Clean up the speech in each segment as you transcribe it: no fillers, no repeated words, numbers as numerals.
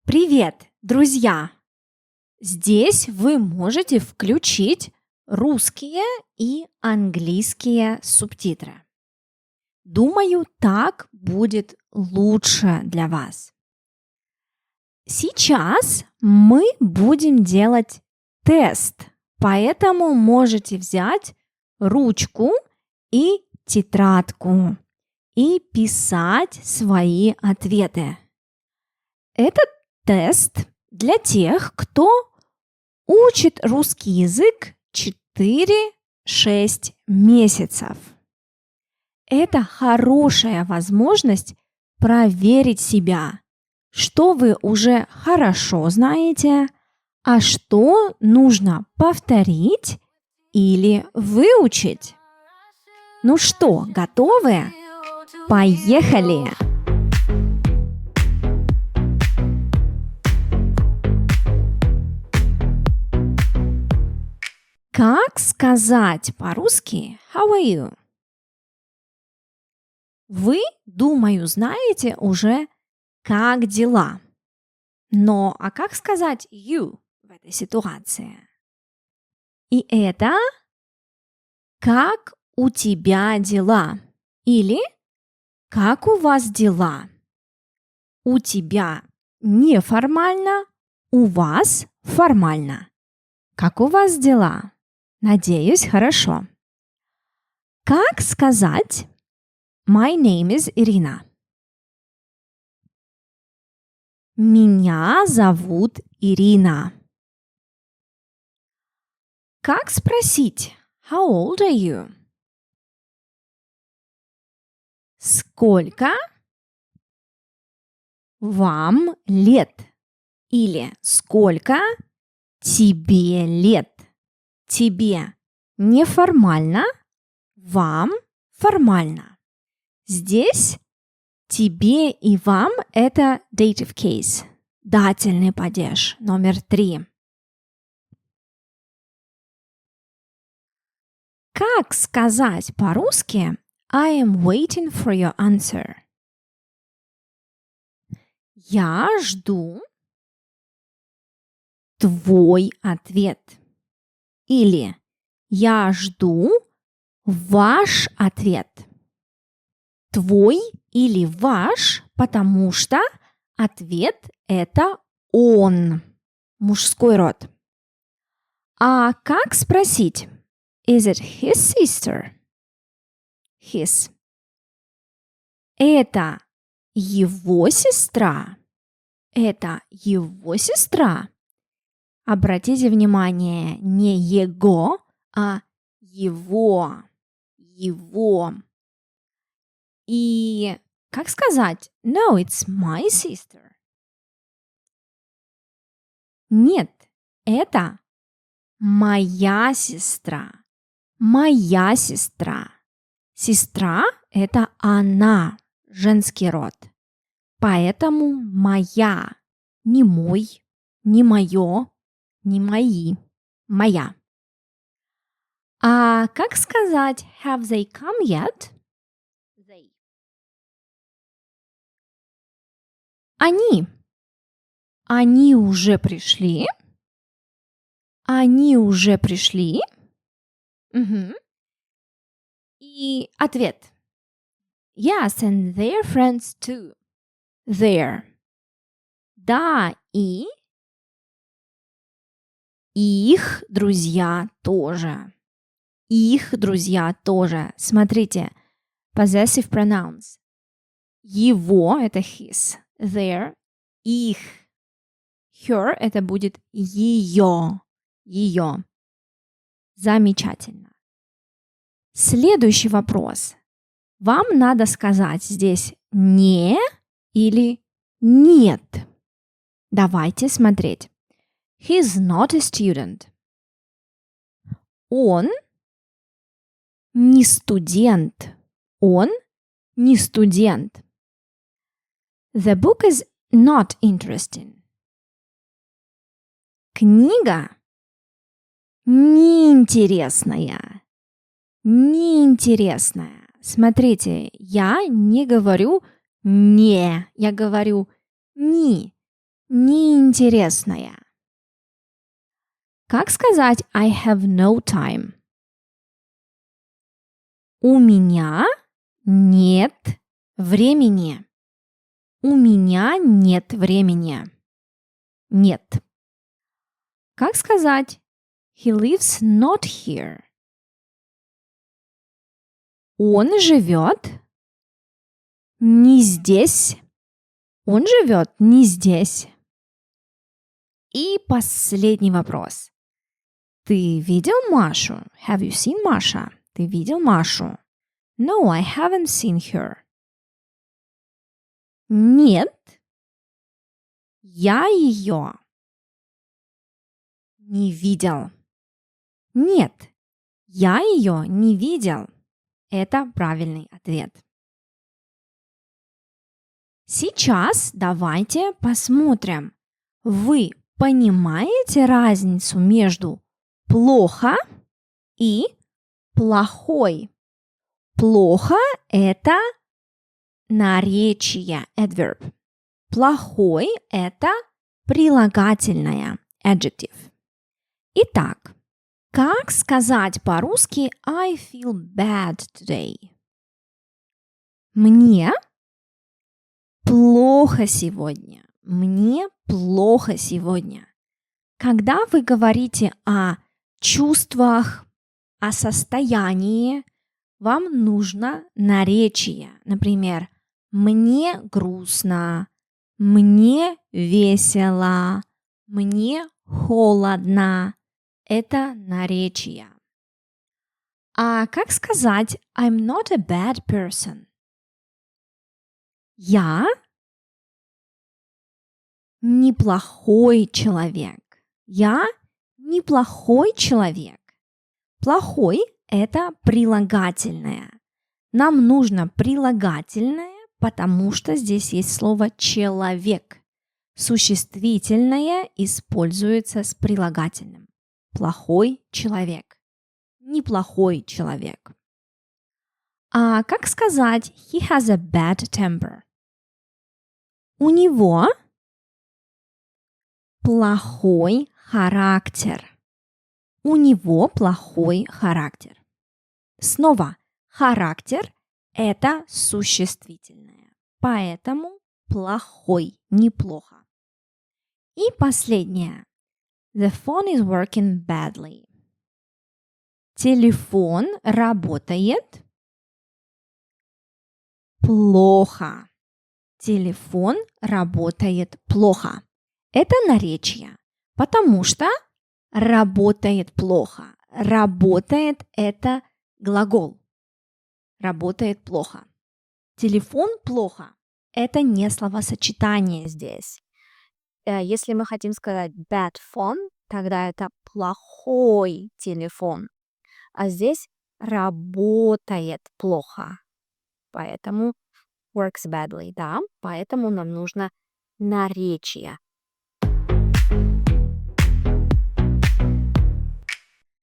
Привет, друзья! Здесь вы можете включить русские и английские субтитры. Думаю, так будет лучше для вас. Сейчас мы будем делать тест, поэтому можете взять ручку и тетрадку и писать свои ответы. Этот тест для тех, кто учит русский язык 4-6 месяцев. Это хорошая возможность проверить себя, что вы уже хорошо знаете, а что нужно повторить или выучить. Ну что, готовы? Поехали! Как сказать по-русски «How are you?» Вы, думаю, знаете уже, как дела. Но а как сказать «you» в этой ситуации? И это «как у тебя дела?» или «как у вас дела?» У тебя неформально, у вас формально. Как у вас дела? Надеюсь, хорошо. Как сказать «My name is Irina»? Меня зовут Ирина. Как спросить «How old are you»? Сколько вам лет? Или сколько тебе лет? Тебе неформально, вам формально. Здесь тебе и вам это dative case, дательный падеж номер 3. Как сказать по-русски I am waiting for your answer? Я жду твой ответ. Или я жду ваш ответ. Твой или ваш, потому что ответ это он, мужской род. А как спросить? Is it his sister? His. Это его сестра? Это его сестра? Обратите внимание, не его, а его. Его. И как сказать? No, it's my sister. Нет, это моя сестра. Моя сестра. Сестра – это она, женский род. Поэтому моя, не мой, не мое, не мои, моя. А как сказать have they come yet? They. Они. Они уже пришли. Они уже пришли. Угу. И ответ. Yes, and their friends too. Their. Да, и их друзья тоже. Их друзья тоже. Смотрите, possessive pronouns. Его – это his. Their – их. Her – это будет ее. Ее. Замечательно. Следующий вопрос. Вам надо сказать здесь «не» или «нет». Давайте смотреть. He's not a student. Он не студент. Он не студент. The book is not interesting. Книга неинтересная. Неинтересная. Смотрите, я не говорю «не», я говорю «ни». неинтересная. Как сказать I have no time? У меня нет времени. У меня нет времени. Нет. Как сказать He lives not here? Он живет не здесь. Он живет не здесь. И последний вопрос. Ты видел Машу? Have you seen Masha? Ты видел Машу? No, I haven't seen her. Нет, я ее не видел. Нет, я ее не видел. Это правильный ответ. Сейчас давайте посмотрим. Вы понимаете разницу между плохо и плохой? Плохо – это наречие, adverb. Плохой – это прилагательное, adjective. Итак, как сказать по-русски I feel bad today? Мне плохо сегодня. Мне плохо сегодня. Когда вы говорите о чувствах, о состоянии, вам нужно наречие. Например, мне грустно, мне весело, мне холодно. Это наречие. А как сказать I'm not a bad person? Я неплохой человек. Я неплохой человек. Плохой – это прилагательное. Нам нужно прилагательное, потому что здесь есть слово «человек». Существительное используется с прилагательным. Плохой человек. Неплохой человек. А как сказать he has a bad temper? У него плохой характер. У него плохой характер. Снова, характер – это существительное. Поэтому плохой, неплохо. И последнее. The phone is working badly. Телефон работает плохо. Телефон работает плохо. Это наречие, потому что работает плохо. Работает – это глагол. Работает плохо. Телефон плохо – это не словосочетание здесь. Если мы хотим сказать bad phone, тогда это плохой телефон. А здесь работает плохо. Поэтому works badly, да. Поэтому нам нужно наречие.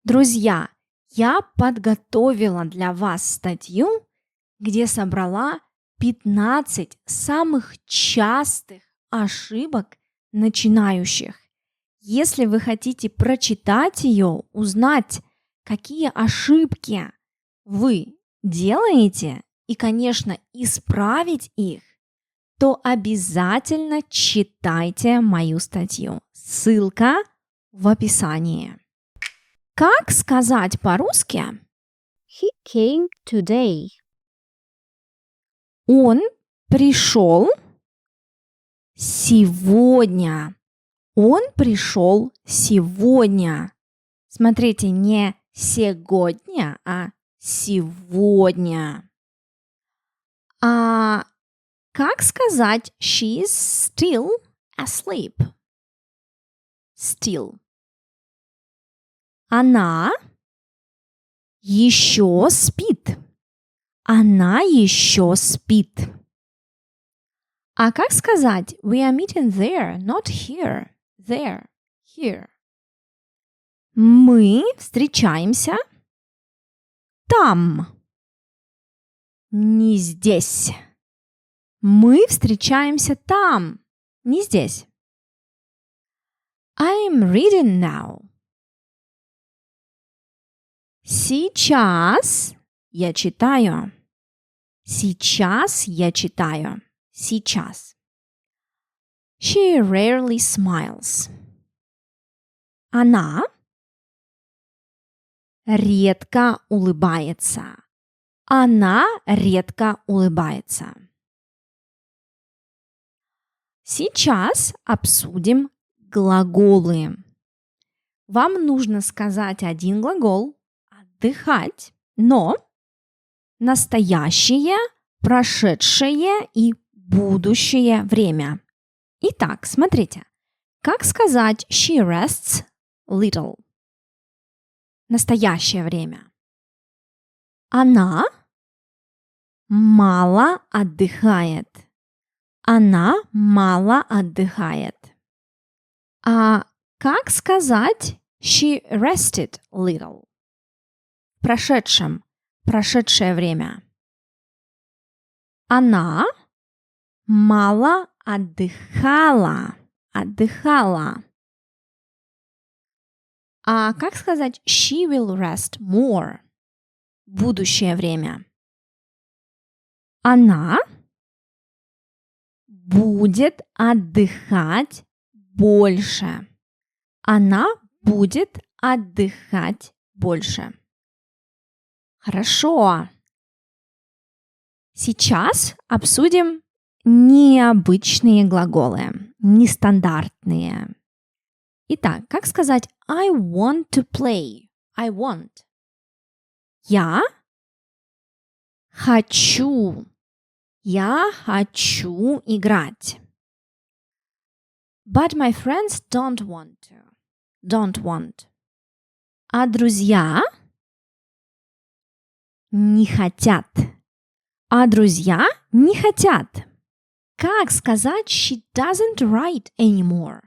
Друзья, я подготовила для вас статью, где собрала 15 самых частых ошибок начинающих. Если вы хотите прочитать ее, узнать, какие ошибки вы делаете, и, конечно, исправить их, то обязательно читайте мою статью. Ссылка в описании. Как сказать по-русски? He came today. Он пришел сегодня. Он пришел сегодня. Смотрите, не сегодня, а сегодня. А как сказать she is still asleep? Still. Она еще спит. Она еще спит. А как сказать we are meeting there, not here? There, here. Мы встречаемся там. Не здесь. Мы встречаемся там. Не здесь. I'm reading now. Сейчас я читаю. Сейчас я читаю. Сейчас. She rarely smiles. Она редко улыбается. Она редко улыбается. Сейчас обсудим глаголы. Вам нужно сказать один глагол «отдыхать», но настоящее, прошедшее и будущее время. Итак, смотрите. Как сказать «she rests little»? Настоящее время. Она мало отдыхает. Она мало отдыхает. А как сказать she rested little? В прошедшем, прошедшее время. Она мало отдыхала. Отдыхала. А как сказать she will rest more? Будущее время. Она будет отдыхать больше. Она будет отдыхать больше. Хорошо. Сейчас обсудим необычные глаголы, нестандартные. Итак, как сказать I want to play? I want. Я хочу. Я хочу играть. But my friends don't want to. Don't want. А друзья не хотят. А друзья не хотят. Как сказать she doesn't write anymore?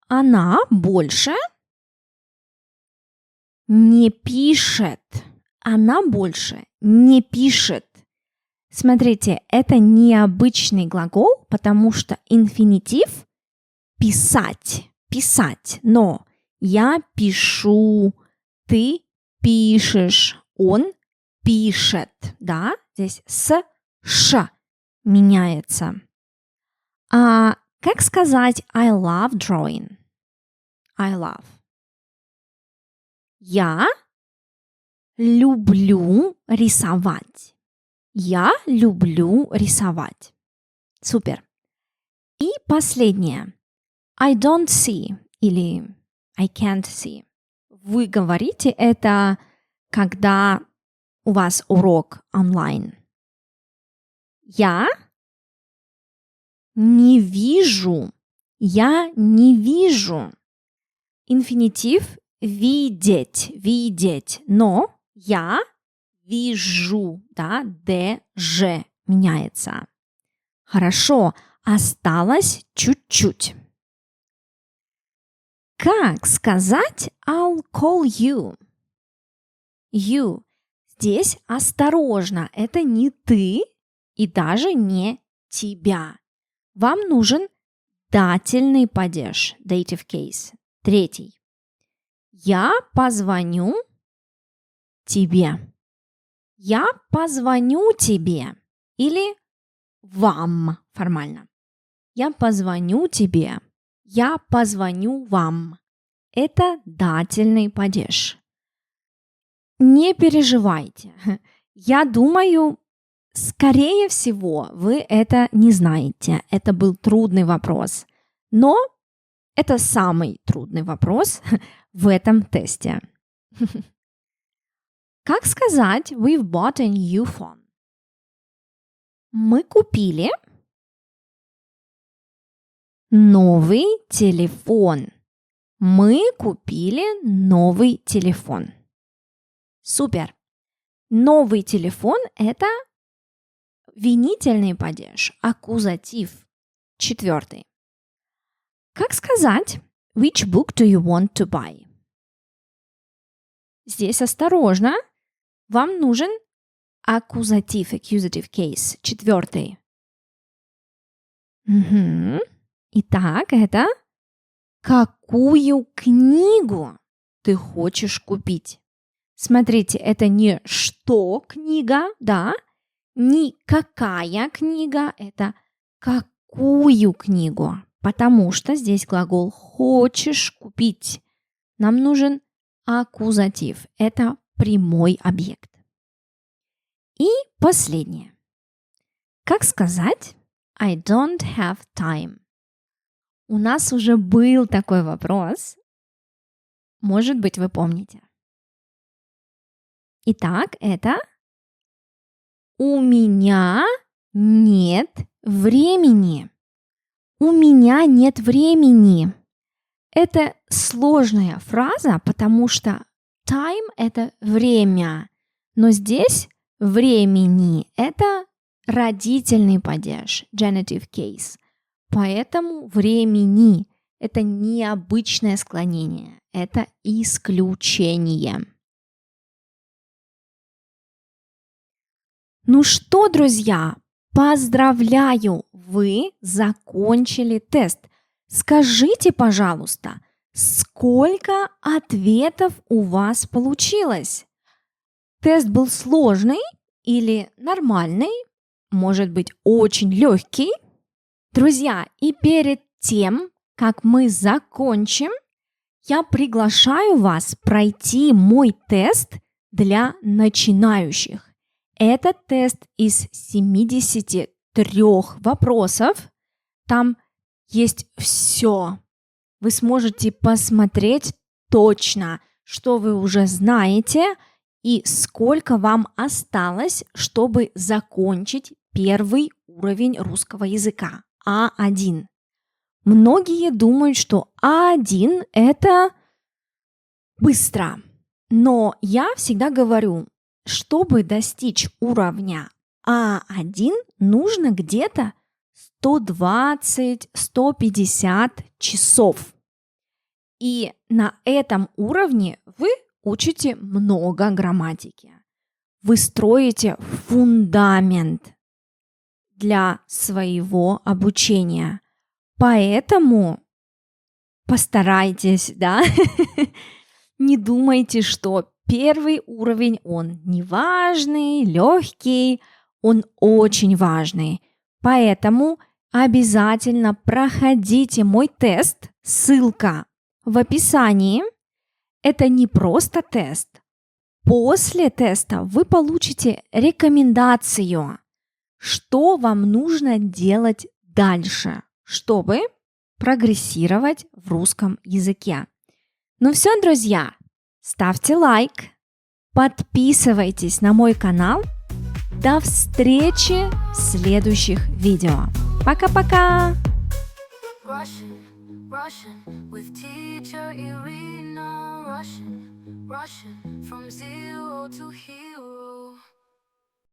Она больше не пишет. Она больше не пишет. Смотрите, это необычный глагол, потому что инфинитив писать, писать. Но я пишу, ты пишешь, он пишет. Да? Здесь с ш меняется. А как сказать I love drawing? I love. Я люблю рисовать. Я люблю рисовать. Супер. И последнее. I don't see или I can't see. Вы говорите это, когда у вас урок онлайн. Я не вижу. Я не вижу. Инфинитив видеть, видеть. Но я вижу, да, ДЖ меняется. Хорошо, осталось чуть-чуть. Как сказать I'll call you? You. Здесь осторожно, это не ты и даже не тебя. Вам нужен дательный падеж, dative case. Третий. Я позвоню тебе. Я позвоню тебе. Или вам формально. Я позвоню тебе. Я позвоню вам. Это дательный падеж. Не переживайте. Я думаю, скорее всего, вы это не знаете. Это был трудный вопрос. Но это самый трудный вопрос в этом тесте. Как сказать we've bought a new phone? Мы купили новый телефон. Мы купили новый телефон. Супер. Новый телефон – это винительный падеж, аккузатив. Четвертый. Как сказать which book do you want to buy? Здесь осторожно. Вам нужен аккузатив, accusative case. Четвертый. Угу. Итак, это какую книгу ты хочешь купить. Смотрите, это не что книга, да, не какая книга, это какую книгу, потому что здесь глагол хочешь купить. Нам нужен аккузатив, это прямой объект. И последнее. Как сказать I don't have time? У нас уже был такой вопрос. Может быть, вы помните. Итак, это у меня нет времени. У меня нет времени. Это сложная фраза, потому что time – это время. Но здесь времени – это родительный падеж, genitive case. Поэтому времени – это необычное склонение, это исключение. Ну что, друзья, поздравляю, вы закончили тест. Скажите, пожалуйста, сколько ответов у вас получилось? Тест был сложный или нормальный? Может быть, очень легкий? Друзья, и перед тем, как мы закончим, я приглашаю вас пройти мой тест для начинающих. Этот тест из 73 вопросов. Там есть все. Вы сможете посмотреть точно, что вы уже знаете и сколько вам осталось, чтобы закончить первый уровень русского языка А1. Многие думают, что А1 – это быстро. Но я всегда говорю, чтобы достичь уровня А1, нужно где-то 120-150 часов. И на этом уровне вы учите много грамматики. Вы строите фундамент для своего обучения. Поэтому постарайтесь, да? Не думайте, что первый уровень, он неважный, легкий, он очень важный. Поэтому обязательно проходите мой тест. Ссылка в описании. Это не просто тест. После теста вы получите рекомендацию, что вам нужно делать дальше, чтобы прогрессировать в русском языке. Ну все, друзья, ставьте лайк, подписывайтесь на мой канал. До встречи в следующих видео. Пока-пока! Russian from 0 to hero.